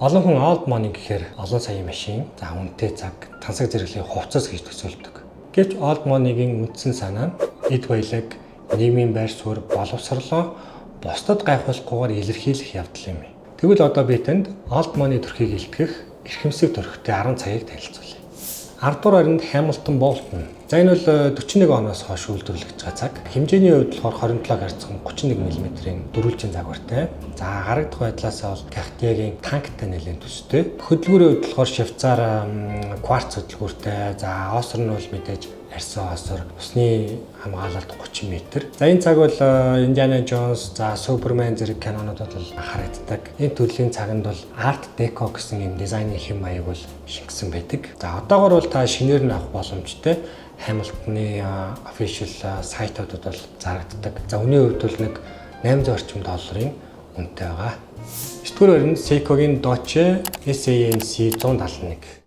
Олон хүн old money гэхээр олон саяын машин, за үнэтэй цаг, тансаг зэрэглэлийн хувцас гэж төсөөлдөг. Гэвч old money-гийн үндсэн санаа нь эд баялаг, нийгмийн байр суурь, боловсролоо бусдад гайхуулахгүйгээр илэрхийлэх явдал юм. Тэгвэл одоо би танд old money төрхийг илтгэх эрхэмсэг төрхтэй 10 цагийг танилцуулъя. 10 дугаар харинд Hamilton Bolton. За энэ бол 41 оноос хойш үйлдвэрлэж байгаа цаг. Хэмжээний хувьд болохоор 27 гарцхан 31 мм-ийн дөрвөлжин загвартай. За гарагдах байдлаасаа бол Cartier-гийн танктай нэлээд төстэй. Хөдөлгүүрийн хувьд болохоор Швейцар кварц хөдөлгүүртэй. За осор нь бол мэдээж арьсан осор, усны хамгаалалт 30 м. За энэ цаг бол Indiana Jones, за Superman зэрэг кинонуудад бол харагддаг. Энэ төрлийн цаганд бол Art Deco гэсэн юм дизайны хэм маяг бол шингэсэн байдаг. За одоогор бол та шинээр нь авах боломжтой. Hamilton-ы official сайтуудад бол зарагддаг. За үнийн хувьд бол нэг 800 орчим долларын үнэтэй байгаа. 9-р харинд Seiko-гийн Dolce SAMC 171.